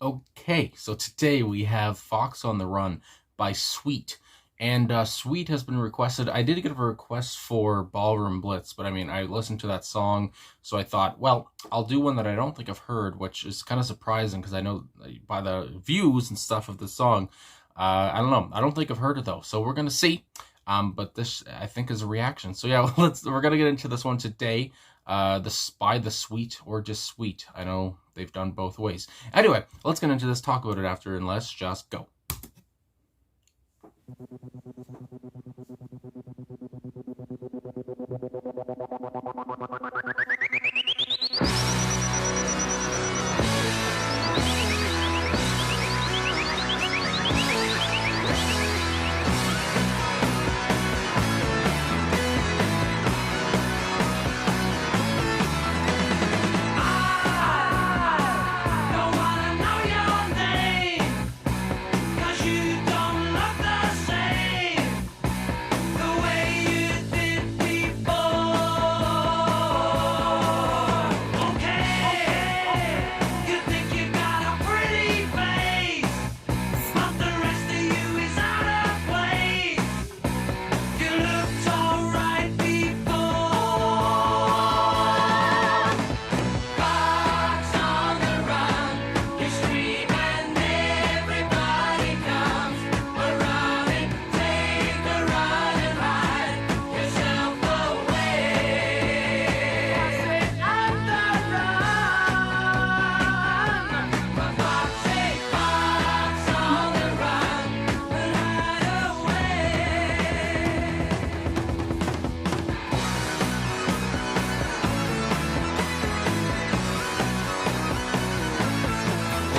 Okay, so today we have Fox on the Run by Sweet. And Sweet has been requested. I did get a request for Ballroom Blitz, but I mean, I listened to that song, so I thought, well, I'll do one that I don't think I've heard, which is kind of surprising because I know by the views and stuff of the song, I don't know. I don't think I've heard it though, so we're gonna see. But this I think is a reaction. So yeah, we're gonna get into this one today. By the Sweet or just Sweet. I know they've done both ways. Anyway, let's get into this, talk about it after, and let's just go.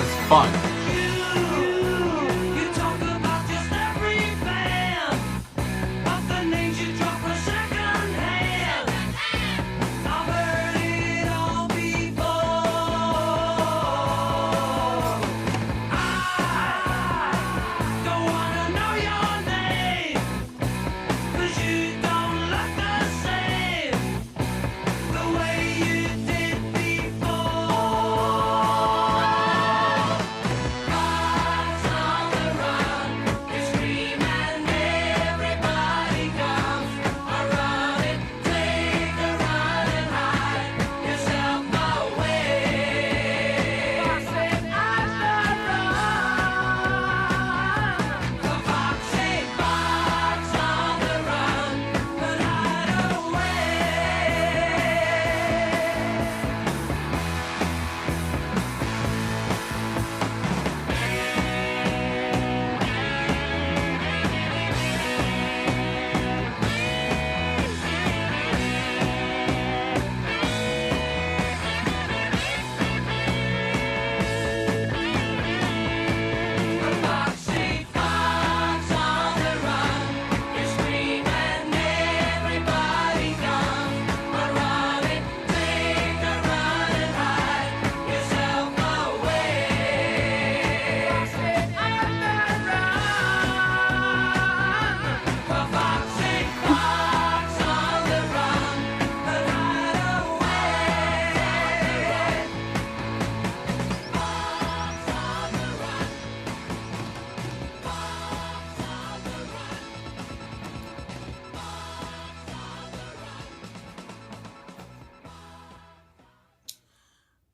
It's fun.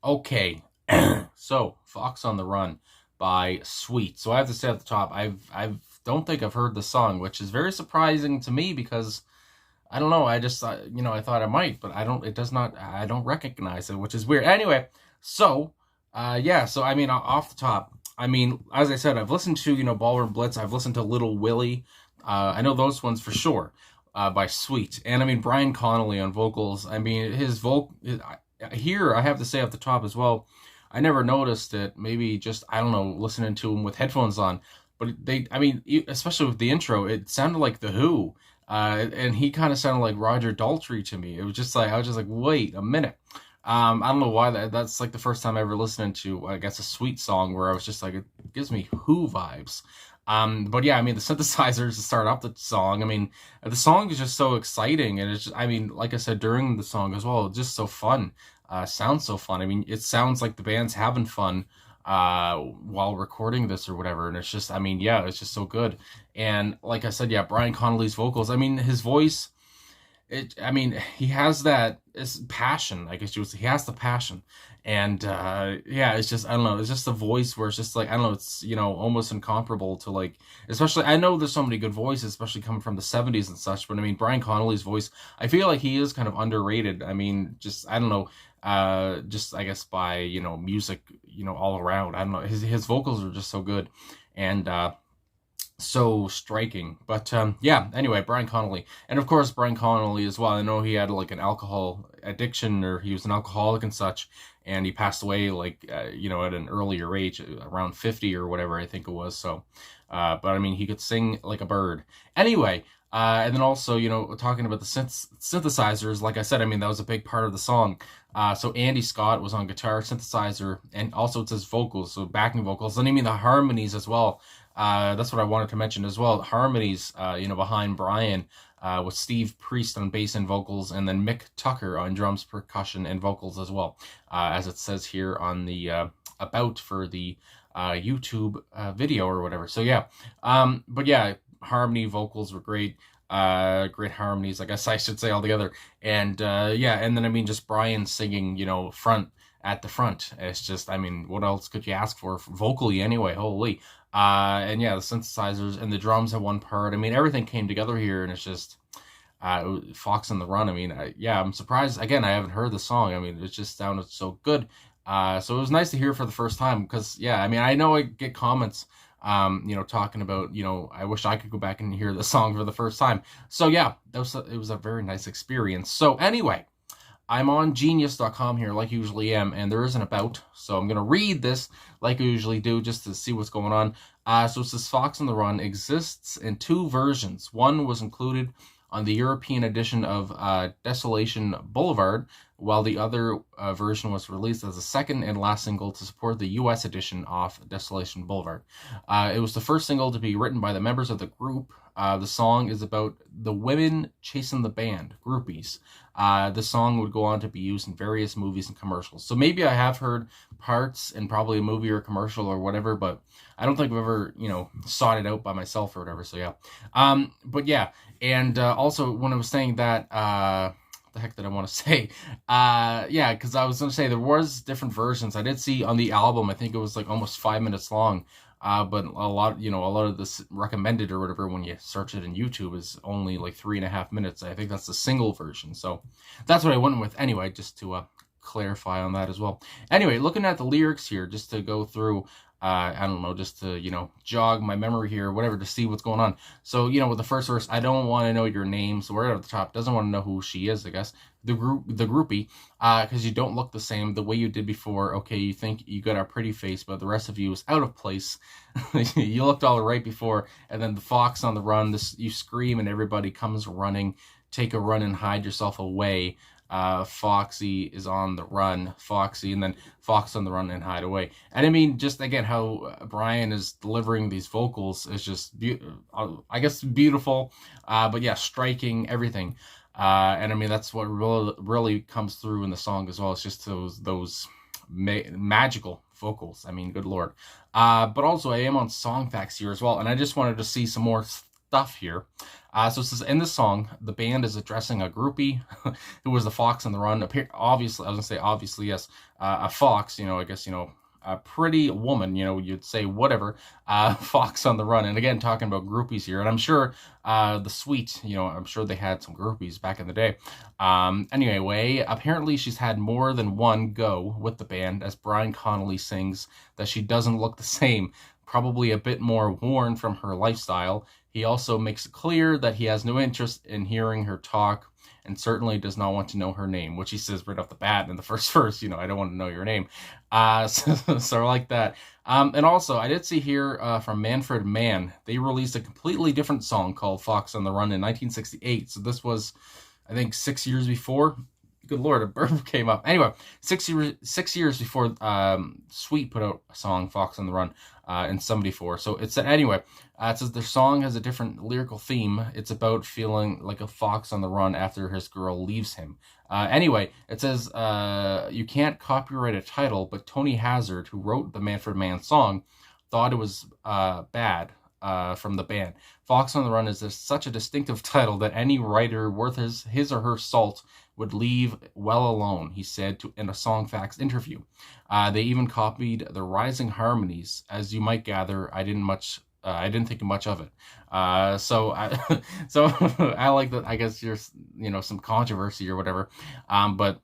Okay, so Fox on the Run by Sweet. So I have to say at the top, I don't think I've heard the song, which is very surprising to me because I don't know. I just thought, I thought I might, but I don't. It does not. I don't recognize it, which is weird. Anyway, so yeah. So I mean, off the top, I mean, as I said, I've listened to Ballroom Blitz. I've listened to Little Willie. I know those ones for sure. By Sweet, and I mean Brian Connolly on vocals. I mean his vocal here. I have to say off the top as well. I never noticed it. Maybe just I don't know, listening to him with headphones on. But I mean, especially with the intro, it sounded like The Who. And he kind of sounded like Roger Daltrey to me. It was just like I was just like, wait a minute. I don't know why that's like the first time I ever listened to, I guess, a Sweet song where I was just like, it gives me Who vibes. But yeah, I mean, the synthesizers to start off the song. I mean, the song is just so exciting, and it's just, I mean, like I said during the song as well, it's just so fun. Sounds so fun. I mean, it sounds like the band's having fun. while recording this or whatever. And it's just, I mean, yeah, it's just so good. And like I said, yeah, Brian Connolly's vocals, I mean, his voice, I mean, he has that, it's passion, I guess you would say. He has the passion. And yeah, it's just, I don't know, it's just a voice where it's just like, I don't know, it's, almost incomparable to, like, especially, I know there's so many good voices, especially coming from the 70s and such, but I mean, Brian Connolly's voice, I feel like he is kind of underrated. I mean, just, I don't know, just, I guess, by, music, all around. I don't know, his vocals are just so good. And so striking. But yeah, anyway, Brian Connolly. And of course, Brian Connolly as well. I know he had like an alcohol addiction, or he was an alcoholic and such, and he passed away like, at an earlier age, around 50 or whatever, I think it was. So, but I mean, he could sing like a bird. Anyway, and then also, talking about the synthesizers, like I said, I mean, that was a big part of the song. So Andy Scott was on guitar, synthesizer, and also it says vocals, so backing vocals. And I mean, the harmonies as well. That's what I wanted to mention as well. Harmonies, behind Brian, with Steve Priest on bass and vocals, and then Mick Tucker on drums, percussion, and vocals as well, as it says here on the about for the YouTube video or whatever. So yeah, but yeah, harmony vocals were great. Great harmonies, I guess I should say, altogether. And yeah, and then I mean, just Brian singing, front at the front. It's just, I mean, what else could you ask for vocally anyway? Holy. And yeah, the synthesizers and the drums at one part. I mean, everything came together here, and it's just Fox on the Run. I mean, yeah, I'm surprised. Again, I haven't heard the song. I mean, it just sounded so good. So it was nice to hear for the first time, because yeah, I mean, I know I get comments, talking about, I wish I could go back and hear the song for the first time. So yeah, it was a very nice experience. So anyway, I'm on genius.com here, like I usually am, and there is an about, so I'm going to read this like I usually do, just to see what's going on. So it says, Fox on the Run exists in two versions. One was included on the European edition of Desolation Boulevard, while the other version was released as a second and last single to support the US edition of Desolation Boulevard. It was the first single to be written by the members of the group. The song is about the women chasing the band, groupies. The song would go on to be used in various movies and commercials. So maybe I have heard parts in probably a movie or a commercial or whatever, but I don't think I've ever, sought it out by myself or whatever. So yeah. But yeah. And also, when I was saying that, the heck did I want to say? Yeah, because I was going to say there was different versions. I did see on the album, I think it was like almost 5 minutes long. But a lot of this recommended or whatever, when you search it in YouTube, is only like 3.5 minutes. I think that's the single version. So that's what I went with anyway, just to clarify on that as well. Anyway, looking at the lyrics here, just to go through, I don't know, just to, jog my memory here, whatever, to see what's going on. So, with the first verse, I don't want to know your name. So right at the top, doesn't want to know who she is, I guess. The groupie, because you don't look the same the way you did before. Okay, you think you got a pretty face, but the rest of you is out of place. You looked all right before, and then the fox on the run, you scream and everybody comes running. Take a run and hide yourself away. Foxy is on the run, Foxy, and then Fox on the run and hide away. And I mean, just again, how Brian is delivering these vocals is just, I guess, beautiful, but yeah, striking, everything. And I mean, that's what really comes through in the song as well. It's just those magical vocals. I mean, good Lord. But also, I am on Song Facts here as well, and I just wanted to see some more stuff here. So it says, in the song, the band is addressing a groupie who was the fox on the run. Obviously, I was going to say, obviously, yes, a fox, I guess, a pretty woman, you'd say whatever, fox on the run. And again, talking about groupies here. And I'm sure the Sweet, I'm sure they had some groupies back in the day. Anyway, apparently she's had more than one go with the band, as Brian Connolly sings that she doesn't look the same, probably a bit more worn from her lifestyle. He also makes it clear that he has no interest in hearing her talk, and certainly does not want to know her name, which he says right off the bat in the first verse, I don't want to know your name. So I like that. And also, I did see here from Manfred Mann, they released a completely different song called Fox on the Run in 1968. So this was, I think, 6 years before. Good Lord, a burp came up. Anyway, 6 years before Sweet put out a song, Fox on the Run, in 74. So it said, anyway, it says their song has a different lyrical theme. It's about feeling like a fox on the run after his girl leaves him. Anyway, it says you can't copyright a title, but Tony Hazard, who wrote the Manfred Mann song, thought it was bad from the band. Fox on the Run is such a distinctive title that any writer worth his or her salt would leave well alone, he said in a Songfacts interview. They even copied the rising harmonies. As you might gather, I didn't think much of it. So I, so I like that. I guess there's some controversy or whatever, but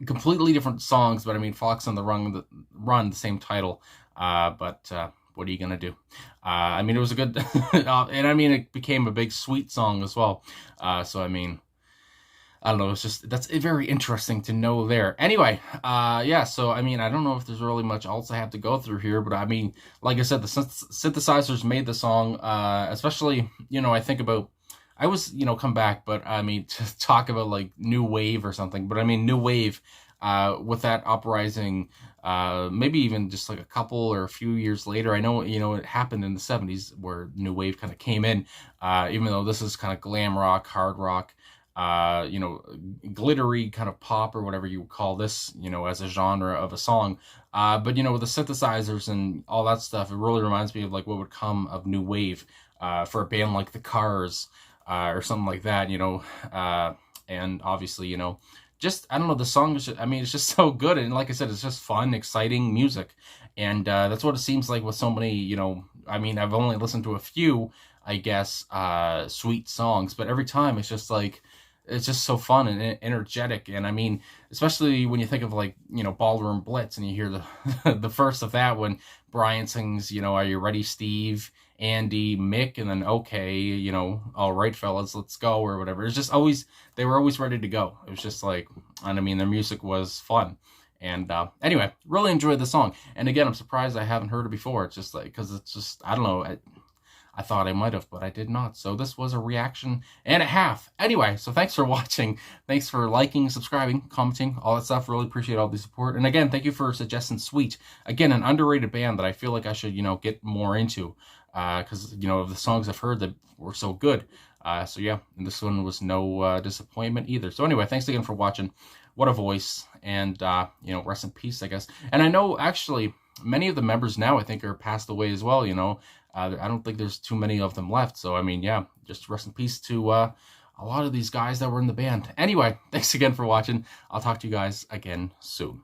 completely different songs. But I mean, Fox on the Run, the same title. But what are you gonna do? I mean, it was a good, and I mean, it became a big Sweet song as well. So I mean, I don't know. It's just, that's very interesting to know there. Anyway, yeah. So I mean, I don't know if there's really much else I have to go through here, but I mean, like I said, the synthesizers made the song. Especially, I think about. I was, come back, but I mean, to talk about like new wave or something. But I mean, new wave, with that uprising, maybe even just like a couple or a few years later. I know, it happened in the 70s where new wave kind of came in, even though this is kind of glam rock, hard rock, glittery kind of pop or whatever you would call this, as a genre of a song. But, with the synthesizers and all that stuff, it really reminds me of like what would come of new wave, for a band like the Cars, or something like that, and obviously, just, I don't know, the song is just, I mean, it's just so good. And like I said, it's just fun, exciting music. And that's what it seems like with so many, I mean, I've only listened to a few, I guess, Sweet songs, but every time it's just like, it's just so fun and energetic. And I mean, especially when you think of like, Ballroom Blitz, and you hear the the first of that when Brian sings, Are you ready, Steve, Andy, Mick, and then okay, all right, fellas, let's go, or whatever. It's just always, they were always ready to go. It was just like, and I mean, their music was fun. And anyway, really enjoyed the song. And again, I'm surprised I haven't heard it before. It's just like, because it's just, I don't know, I thought I might have, but I did not. So this was a reaction and a half. Anyway, so thanks for watching. Thanks for liking, subscribing, commenting, all that stuff. Really appreciate all the support. And again, thank you for suggesting Sweet. Again, an underrated band that I feel like I should, get more into. Because, of the songs I've heard that were so good. So yeah, and this one was no disappointment either. So anyway, thanks again for watching. What a voice. And, rest in peace, I guess. And I know, actually, many of the members now, I think, are passed away as well, I don't think there's too many of them left. So, I mean, yeah, just rest in peace to a lot of these guys that were in the band. Anyway, thanks again for watching. I'll talk to you guys again soon.